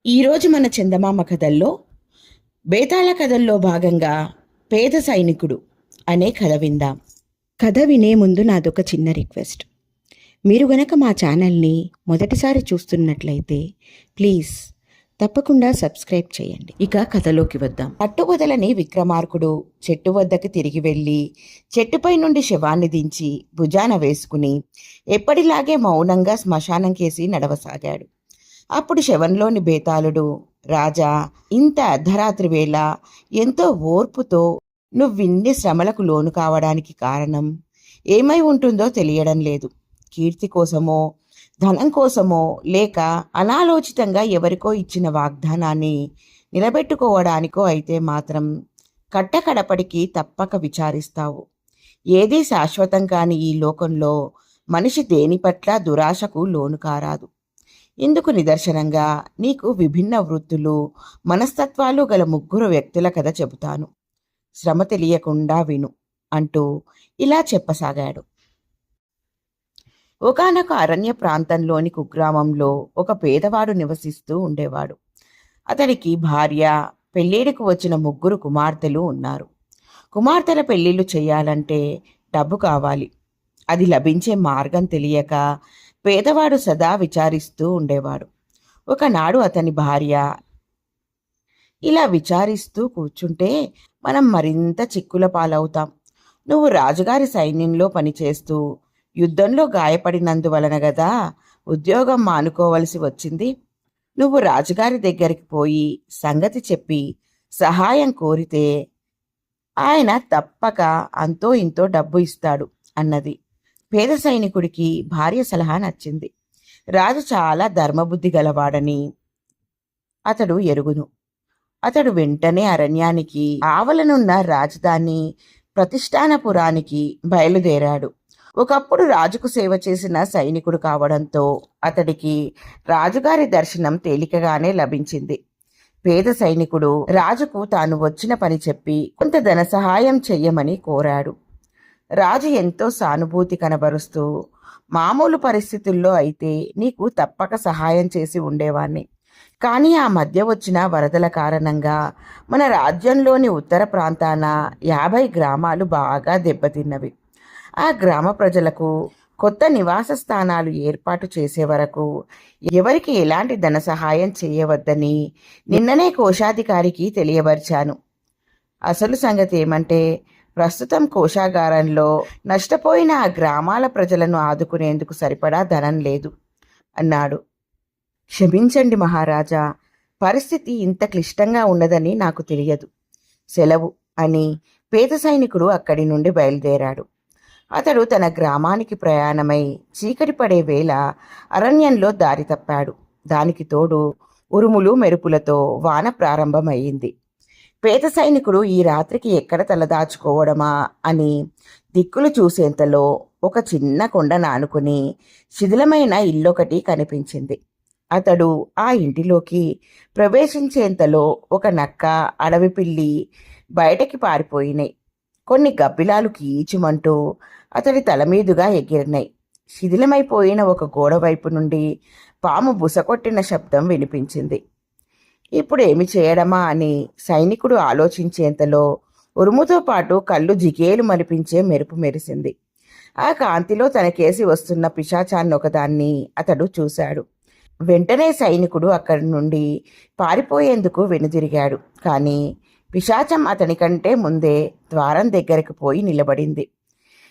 ఈరోజు మన చందమామ కథల్లో బేతాళ కథల్లో భాగంగా పేద సైనికుడు అనే కథ విందాం. కథ వినే ముందు నాదొక చిన్న రిక్వెస్ట్. మీరు గనక మా ఛానల్ని మొదటిసారి చూస్తున్నట్లయితే ప్లీజ్ తప్పకుండా సబ్స్క్రైబ్ చేయండి. ఇక కథలోకి వద్దాం. పట్టుబదలని విక్రమార్కుడు చెట్టు వద్దకు తిరిగి వెళ్ళి చెట్టుపై నుండి శవాన్ని దించి భుజాన వేసుకుని ఎప్పటిలాగే మౌనంగా శ్మశానం కేసి నడవసాగాడు. అప్పుడు శవంలోని బేతాళుడు, రాజా, ఇంత అర్ధరాత్రి వేళ ఎంతో ఓర్పుతో నువ్విన్ని శ్రమలకు లోను కావడానికి కారణం ఏమై ఉంటుందో తెలియడం లేదు. కీర్తి కోసమో ధనం కోసమో లేక అనాలోచితంగా ఎవరికో ఇచ్చిన వాగ్దానాన్ని నిలబెట్టుకోవడానికో అయితే మాత్రం కట్టకడపడికి తప్పక విచారిస్తావు. ఏదీ శాశ్వతం కాని ఈ లోకంలో మనిషి దేని పట్ల దురాశకు లోను కారాదు. ఇందుకు నిదర్శనంగా నీకు విభిన్న వృత్తులు, మనస్తత్వాలు గల 3 వ్యక్తుల కథ చెబుతాను. శ్రమ తెలియకుండా విను అంటూ ఇలా చెప్పసాగాడు. ఒకానొక అరణ్య ప్రాంతంలోని కుగ్రామంలో ఒక పేదవాడు నివసిస్తూ ఉండేవాడు. అతడికి భార్య, పెళ్ళిడికి వచ్చిన 3 కుమార్తెలు ఉన్నారు. కుమార్తెల పెళ్లిళ్ళు చేయాలంటే డబ్బు కావాలి. అది లభించే మార్గం తెలియక పేదవాడు సదా విచారిస్తూ ఉండేవాడు. ఒకనాడు అతని భార్య, ఇలా విచారిస్తూ కూర్చుంటే మనం మరింత చిక్కుల పాలవుతాం. నువ్వు రాజుగారి సైన్యంలో పనిచేస్తూ యుద్ధంలో గాయపడినందువలన గదా ఉద్యోగం మానుకోవలసి వచ్చింది. నువ్వు రాజుగారి దగ్గరికి పోయి సంగతి చెప్పి సహాయం కోరితే ఆయన తప్పక అంతో ఇంతో డబ్బు ఇస్తాడు అన్నది. పేద సైనికుడికి భార్య సలహా నచ్చింది. రాజు చాలా ధర్మబుద్ధి గలవాడని అతడు ఎరుగును. అతడు వెంటనే అరణ్యానికి ఆవలనున్న రాజధాని ప్రతిష్టానపురానికి బయలుదేరాడు. ఒకప్పుడు రాజుకు సేవ చేసిన సైనికుడు కావడంతో అతడికి రాజుగారి దర్శనం తేలికగానే లభించింది. పేద సైనికుడు రాజుకు తాను వచ్చిన పని చెప్పి కొంత ధన సహాయం చెయ్యమని కోరాడు. రాజు ఎంతో సానుభూతి కనబరుస్తూ, మామూలు పరిస్థితుల్లో అయితే నీకు తప్పక సహాయం చేసి ఉండేవాణ్ణి. కానీ ఆ మధ్య వచ్చిన వరదల కారణంగా మన రాజ్యంలోని ఉత్తర ప్రాంతాన 50 గ్రామాలు బాగా దెబ్బతిన్నవి. ఆ గ్రామ ప్రజలకు కొత్త నివాస స్థానాలు ఏర్పాటు చేసే వరకు ఎవరికి ఎలాంటి ధన సహాయం చేయవద్దని నిన్ననే కోశాధికారికి తెలియబరిచాను. అసలు సంగతి ఏమంటే, ప్రస్తుతం కోశాగారంలో నష్టపోయిన ఆ గ్రామాల ప్రజలను ఆదుకునేందుకు సరిపడా ధనం లేదు అన్నాడు. క్షమించండి మహారాజా, పరిస్థితి ఇంత క్లిష్టంగా ఉన్నదని నాకు తెలియదు. సెలవు అని పేద సైనికుడు అక్కడి నుండి బయలుదేరాడు. అతడు తన గ్రామానికి ప్రయాణమై చీకటి పడే వేళ అరణ్యంలో దారి తప్పాడు. దానికి తోడు ఉరుములు మెరుపులతో వాన ప్రారంభమయ్యింది. పేద సైనికుడు ఈ రాత్రికి ఎక్కడ తలదాచుకోవడమా అని దిక్కులు చూసేంతలో ఒక చిన్న కొండను ఆనుకుని శిథిలమైన ఇల్లొకటి కనిపించింది. అతడు ఆ ఇంటిలోకి ప్రవేశించేంతలో ఒక నక్క, అడవి పిల్లి బయటకి పారిపోయినాయి. కొన్ని గబ్బిలాలు కీచుమంటూ అతడి తల మీదుగా ఎగిరినాయి. శిథిలమైపోయిన ఒక గోడ వైపు నుండి పాము బుసకొట్టిన శబ్దం వినిపించింది. ఇప్పుడు ఏమి చేయడమా అని సైనికుడు ఆలోచించేంతలో ఉరుముతో పాటు కళ్ళు జిగేలు మరిపించే మెరుపు మెరిసింది. ఆ కాంతిలో తనకేసి వస్తున్న పిశాచాన్ని ఒకదాన్ని అతడు చూశాడు. వెంటనే సైనికుడు అక్కడి నుండి పారిపోయేందుకు వెనుదిరిగాడు. కానీ పిశాచం అతని కంటే ముందే ద్వారం దగ్గరకు పోయి నిలబడింది.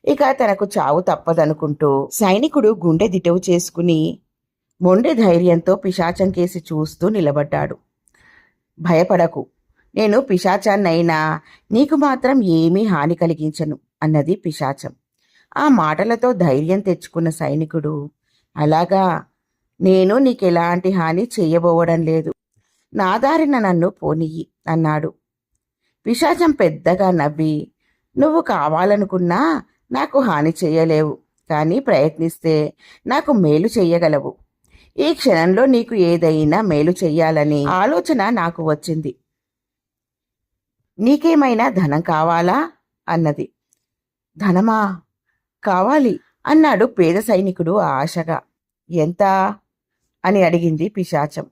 ఇక తనకు చావు తప్పదనుకుంటూ సైనికుడు గుండె దిటవు చేసుకుని మొండి ధైర్యంతో పిశాచం కేసి చూస్తూ నిలబడ్డాడు. భయపడకు, నేను పిశాచాన్నైనా నీకు మాత్రం ఏమీ హాని కలిగించను అన్నది పిశాచం. ఆ మాటలతో ధైర్యం తెచ్చుకున్న సైనికుడు, అలాగా, నేను నీకెలాంటి హాని చెయ్యబోవడం లేదు, నా దారిన నన్ను పోనియ్యి అన్నాడు. పిశాచం పెద్దగా నవ్వి, నువ్వు కావాలనుకున్నా నాకు హాని చెయ్యలేవు, కానీ ప్రయత్నిస్తే నాకు మేలు చెయ్యగలవు. ఈ క్షణంలో నీకు ఏదైనా మేలు చెయ్యాలని ఆలోచన నాకు వచ్చింది. నీకేమైనా ధనం కావాలా అన్నది. ధనమా? కావాలి అన్నాడు పేద సైనికుడు ఆశగా. ఎంత అని అడిగింది పిశాచం.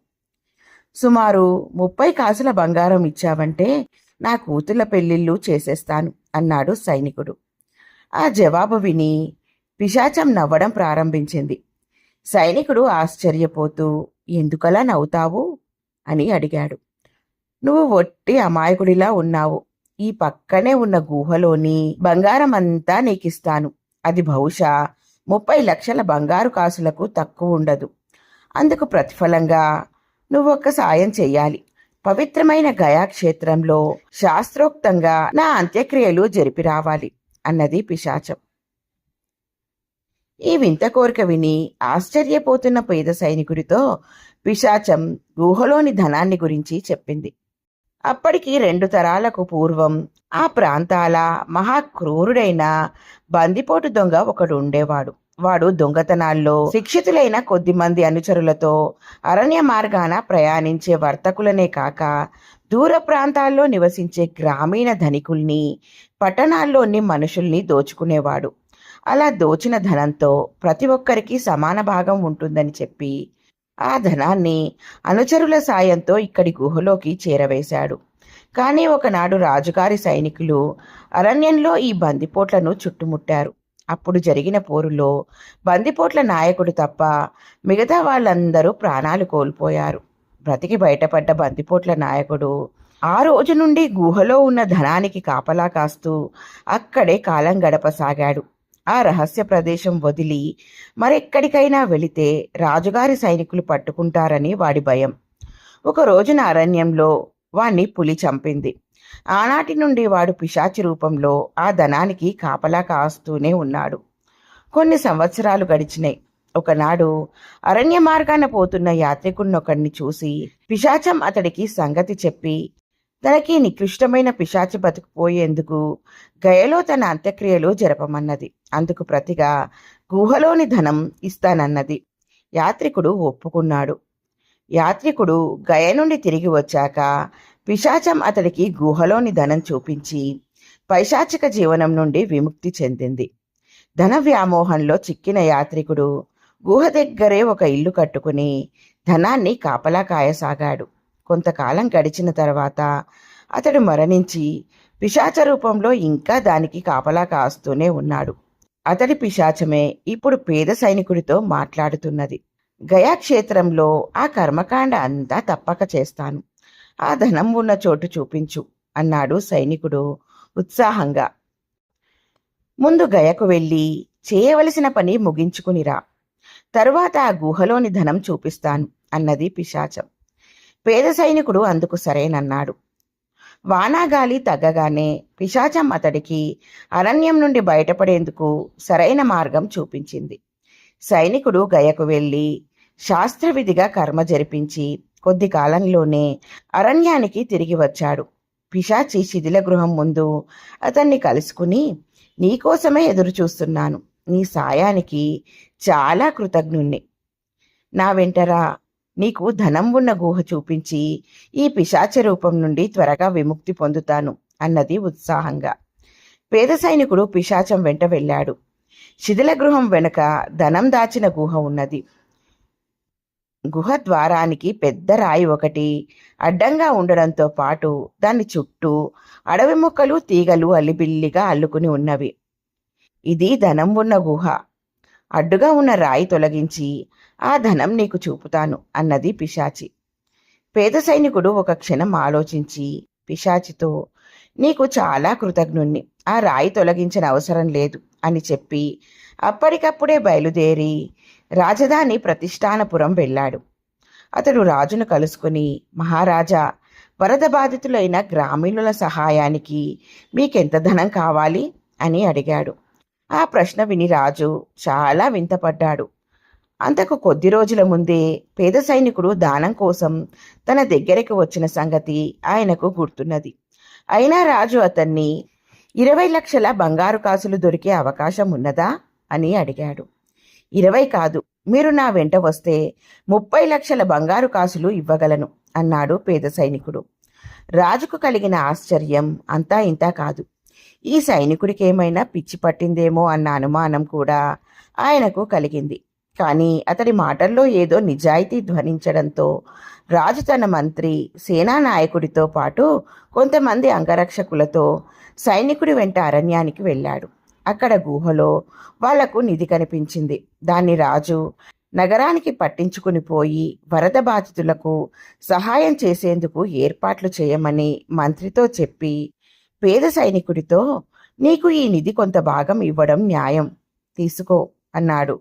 సుమారు 30 కాసుల బంగారం ఇచ్చావంటే నా కూతుళ్ళ పెళ్ళిళ్ళు చేసేస్తాను అన్నాడు సైనికుడు. ఆ జవాబు విని పిశాచం నవ్వడం ప్రారంభించింది. సైనికుడు ఆశ్చర్యపోతూ, ఎందుకలా నవ్వుతావు అని అడిగాడు. నువ్వు ఒట్టి అమాయకుడిలా ఉన్నావు. ఈ పక్కనే ఉన్న గుహలోని బంగారం అంతా నీకిస్తాను. అది బహుశా 30 లక్షల బంగారు కాసులకు తక్కువ ఉండదు. అందుకు ప్రతిఫలంగా నువ్వొక్క సాయం చెయ్యాలి. పవిత్రమైన గయా క్షేత్రంలో శాస్త్రోక్తంగా నా అంత్యక్రియలు జరిపి రావాలి అన్నది పిశాచం. ఈ వింత కోరిక విని ఆశ్చర్యపోతున్న పేద సైనికుడితో పిశాచం గుహలోని ధనాన్ని గురించి చెప్పింది. అప్పటికి 2 తరాలకు పూర్వం ఆ ప్రాంతాల మహాక్రూరుడైన బందిపోటు దొంగ ఒకడు ఉండేవాడు. వాడు దొంగతనాల్లో శిక్షితులైన కొద్దిమంది అనుచరులతో అరణ్య మార్గాన ప్రయాణించే వర్తకులనే కాక దూర ప్రాంతాల్లో నివసించే గ్రామీణ ధనికుల్ని, పట్టణాల్లోని మనుషుల్ని దోచుకునేవాడు. అలా దోచిన ధనంతో ప్రతి ఒక్కరికి సమాన భాగం ఉంటుందని చెప్పి ఆ ధనాన్ని అనుచరుల సాయంతో ఇక్కడి గుహలోకి చేరవేశాడు. కానీ ఒకనాడు రాజుగారి సైనికులు అరణ్యంలో ఈ బందిపోట్లను చుట్టుముట్టారు. అప్పుడు జరిగిన పోరులో బందిపోట్ల నాయకుడు తప్ప మిగతా వాళ్ళందరూ ప్రాణాలు కోల్పోయారు. బ్రతికి బయటపడ్డ బందిపోట్ల నాయకుడు ఆ రోజు నుండి గుహలో ఉన్న ధనానికి కాపలా కాస్తూ అక్కడే కాలం గడపసాగాడు. ఆ రహస్య ప్రదేశం వదిలి మరెక్కడికైనా వెళితే రాజుగారి సైనికులు పట్టుకుంటారని వాడి భయం. ఒక రోజున అరణ్యంలో వాణ్ణి పులి చంపింది. ఆనాటి నుండి వాడు పిశాచి రూపంలో ఆ ధనానికి కాపలా కాస్తూనే ఉన్నాడు. కొన్ని సంవత్సరాలు గడిచినాయి. ఒకనాడు అరణ్య మార్గాన పోతున్న యాత్రికున్నొకడిని చూసి పిశాచం అతడికి సంగతి చెప్పి తనకి నికృష్టమైన పిశాచి బతుకుపోయేందుకు గయలో తన అంత్యక్రియలు జరపమన్నది. అందుకు ప్రతిగా గుహలోని ధనం ఇస్తానన్నది. యాత్రికుడు ఒప్పుకున్నాడు. యాత్రికుడు గయ నుండి తిరిగి వచ్చాక పిశాచం అతడికి గుహలోని ధనం చూపించి పైశాచిక జీవనం నుండి విముక్తి చెందింది. ధన వ్యామోహంలో చిక్కిన యాత్రికుడు గుహ దగ్గరే ఒక ఇల్లు కట్టుకుని ధనాన్ని కాపలా కాయసాగాడు. కొంతకాలం గడిచిన తర్వాత అతడు మరణించి పిశాచ రూపంలో ఇంకా దానికి కాపలా కాస్తూనే ఉన్నాడు. అతడి పిశాచమే ఇప్పుడు పేద సైనికుడితో మాట్లాడుతున్నది. గయా క్షేత్రంలో ఆ కర్మకాండ అంతా తప్పక చేస్తాను. ఆ ధనం ఉన్న చోటు చూపించు అన్నాడు సైనికుడు ఉత్సాహంగా. ముందు గయకు వెళ్ళి చేయవలసిన పని ముగించుకునిరా, తరువాత ఆ గుహలోని ధనం చూపిస్తాను అన్నది పిశాచం. పేద సైనికుడు అందుకు సరేనన్నాడు. వానాగాలి తగ్గగానే పిశాచం అతడికి అరణ్యం నుండి బయటపడేందుకు సరైన మార్గం చూపించింది. సైనికుడు గయకు వెళ్ళి శాస్త్రవిధిగా కర్మ జరిపించి కొద్ది కాలంలోనే అరణ్యానికి తిరిగి వచ్చాడు. పిశాచి శిథిల గృహం ముందు అతన్ని కలుసుకుని, నీకోసమే ఎదురు చూస్తున్నాను. నీ సాయానికి చాలా కృతజ్ఞుణ్ణి. నా వెంటరా, నీకు ధనం ఉన్న గుహ చూపించి ఈ పిశాచ రూపం నుండి త్వరగా విముక్తి పొందుతాను అన్నది ఉత్సాహంగా. పేద సైనికుడు పిశాచం వెంట వెళ్ళాడు. శిథిల గృహం వెనుక ధనం దాచిన గుహ ఉన్నది. గుహ ద్వారానికి పెద్ద రాయి ఒకటి అడ్డంగా ఉండడంతో పాటు దాని చుట్టూ అడవి మొక్కలు, తీగలు అల్లిబిల్లిగా అల్లుకుని ఉన్నవి. ఇది ధనం ఉన్న గుహ. అడ్డుగా ఉన్న రాయి తొలగించి ఆ ధనం నీకు చూపుతాను అన్నది పిశాచి. పేద సైనికుడు ఒక క్షణం ఆలోచించి పిశాచితో, నీకు చాలా కృతజ్ఞుణ్ణి, ఆ రాయి తొలగించిన అవసరం లేదు అని చెప్పి అప్పటికప్పుడే బయలుదేరి రాజధాని ప్రతిష్టానపురం వెళ్ళాడు. అతడు రాజును కలుసుకుని, మహారాజా, వరద బాధితులైన గ్రామీణుల సహాయానికి మీకెంత ధనం కావాలి అని అడిగాడు. ఆ ప్రశ్న విని రాజు చాలా వింతపడ్డాడు. అంతకు కొద్ది రోజుల ముందే పేద సైనికుడు దానం కోసం తన దగ్గరికి వచ్చిన సంగతి ఆయనకు గుర్తున్నది. అయినా రాజు అతన్ని 20 లక్షల బంగారు కాసులు దొరికే అవకాశం ఉన్నదా అని అడిగాడు. 20 కాదు, మీరు నా వెంట వస్తే 30 లక్షల బంగారు కాసులు ఇవ్వగలను అన్నాడు పేద సైనికుడు. రాజుకు కలిగిన ఆశ్చర్యం అంతా ఇంతా కాదు. ఈ సైనికుడికి ఏమైనా పిచ్చి పట్టిందేమో అన్న అనుమానం కూడా ఆయనకు కలిగింది. కానీ అతడి మాటల్లో ఏదో నిజాయితీ ధ్వనించడంతో రాజు తన మంత్రి, సేనా నాయకుడితో పాటు కొంతమంది అంగరక్షకులతో సైనికుడి వెంట అరణ్యానికి వెళ్ళాడు. అక్కడ గుహలో వాళ్లకు నిధి కనిపించింది. దాన్ని రాజు నగరానికి పట్టించుకుని పోయి వరద బాధితులకు సహాయం చేసేందుకు ఏర్పాట్లు చేయమని మంత్రితో చెప్పి, పేద సైనికుడితో, నీకు ఈ నిధి కొంత భాగం ఇవ్వడం న్యాయం, తీసుకో అన్నాడు.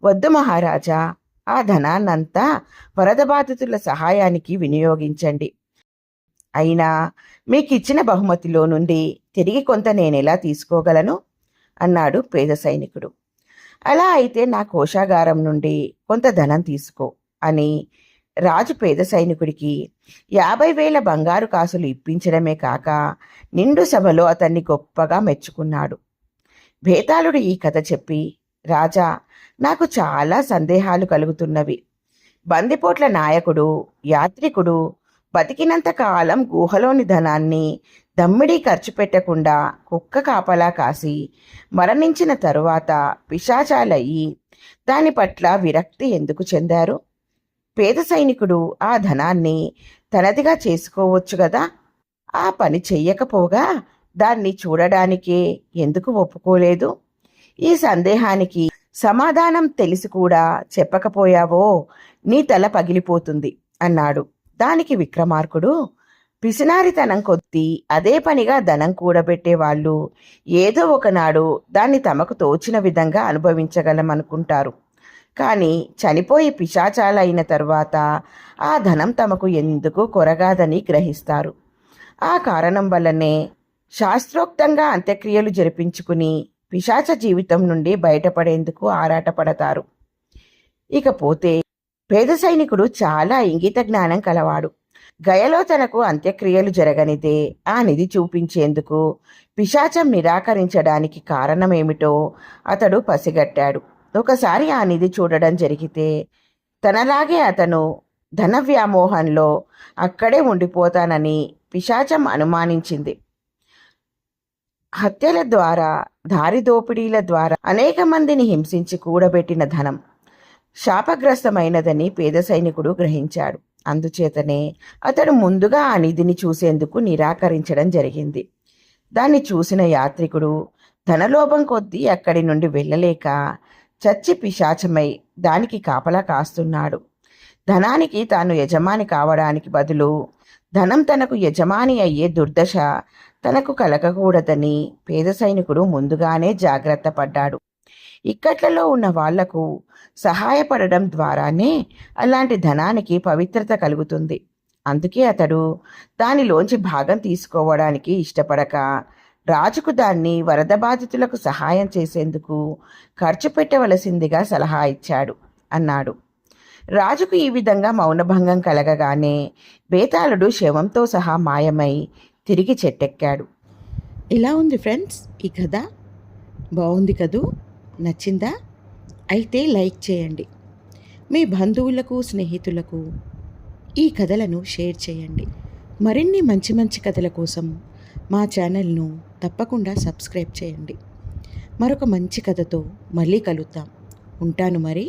వద్దు మహారాజా, ఆ ధనాన్నంతా వరద బాధితుల సహాయానికి వినియోగించండి. అయినా మీకిచ్చిన బహుమతిలో నుండి తిరిగి కొంత నేనెలా తీసుకోగలను అన్నాడు పేద సైనికుడు. అలా అయితే నా కోశాగారం నుండి కొంత ధనం తీసుకో అని రాజు పేద సైనికుడికి 50,000 బంగారు కాసులు ఇప్పించడమే కాక నిండు సభలో అతన్ని గొప్పగా మెచ్చుకున్నాడు. భేతాళుడు ఈ కథ చెప్పి, రాజా, నాకు చాలా సందేహాలు కలుగుతున్నవి. బందిపోట్ల నాయకుడు, యాత్రికుడు బతికినంత కాలం గుహలోని ధనాన్ని దమ్మిడీ ఖర్చు పెట్టకుండా కుక్క కాపలా కాసి మరణించిన తరువాత పిశాచాలయ్యి దాని పట్ల విరక్తి ఎందుకు చెందారు? పేద సైనికుడు ఆ ధనాన్ని తనదిగా చేసుకోవచ్చు కదా. ఆ పని చెయ్యకపోగా దాన్ని చూడడానికే ఎందుకు ఒప్పుకోలేదు? ఈ సందేహానికి సమాధానం తెలిసి కూడా చెప్పకపోయావో నీ తల పగిలిపోతుంది అన్నాడు. దానికి విక్రమార్కుడు, పిసినారితనం కొద్దీ అదే పనిగా ధనం కూడబెట్టే వాళ్ళు ఏదో ఒకనాడు దాన్ని తమకు తోచిన విధంగా అనుభవించగలమనుకుంటారు. కానీ చనిపోయి పిశాచాలైన తరువాత ఆ ధనం తమకు ఎందుకు కొరగాదని గ్రహిస్తారు. ఆ కారణం వల్లనే శాస్త్రోక్తంగా అంత్యక్రియలు జరిపించుకుని పిశాచ జీవితం నుండి బయటపడేందుకు ఆరాటపడతారు. ఇకపోతే పేద సైనికుడు చాలా ఇంగిత జ్ఞానం కలవాడు. గయలో తనకు అంత్యక్రియలు జరగనిదే ఆ నిధి చూపించేందుకు పిశాచం నిరాకరించడానికి కారణమేమిటో అతడు పసిగట్టాడు. ఒకసారి ఆ నిధి చూడడం జరిగితే తనలాగే అతను ధన వ్యామోహంలో అక్కడే ఉండిపోతానని పిశాచం అనుమానించింది. హత్యల ద్వారా, దారిదోపిడీల ద్వారా అనేక మందిని హింసించి కూడబెట్టిన ధనం శాపగ్రస్తమైనదని పేద సైనికుడు గ్రహించాడు. అందుచేతనే అతడు ముందుగా ఆ నిధిని చూసేందుకు నిరాకరించడం జరిగింది. దాన్ని చూసిన యాత్రికుడు ధనలోభం కొద్దీ అక్కడి నుండి వెళ్ళలేక చచ్చి పిశాచమై దానికి కాపలా కాస్తున్నాడు. ధనానికి తాను యజమాని కావడానికి బదులు ధనం తనకు యజమాని అయ్యే దుర్దశ తనకు కలగకూడదని పేద సైనికుడు ముందుగానే జాగ్రత్త పడ్డాడు. ఇక్కట్లలో ఉన్న వాళ్లకు సహాయపడడం ద్వారానే అలాంటి ధనానికి పవిత్రత కలుగుతుంది. అందుకే అతడు దానిలోంచి భాగం తీసుకోవడానికి ఇష్టపడక రాజుకు దాన్ని వరద బాధితులకు సహాయం చేసేందుకు ఖర్చు పెట్టవలసిందిగా సలహా ఇచ్చాడు అన్నాడు. రాజుకు ఈ విధంగా మౌనభంగం కలగగానే బేతాళుడు శవంతో సహా మాయమై తిరిగి చెట్టెక్కాడు. ఎలా ఉంది ఫ్రెండ్స్ ఈ కథ? బాగుంది కదూ? నచ్చిందా? అయితే లైక్ చేయండి. మీ బంధువులకు, స్నేహితులకు ఈ కథలను షేర్ చేయండి. మరిన్ని మంచి మంచి కథల కోసం మా ఛానల్ను తప్పకుండా సబ్స్క్రైబ్ చేయండి. మరొక మంచి కథతో మళ్ళీ కలుద్దాం. ఉంటాను మరి.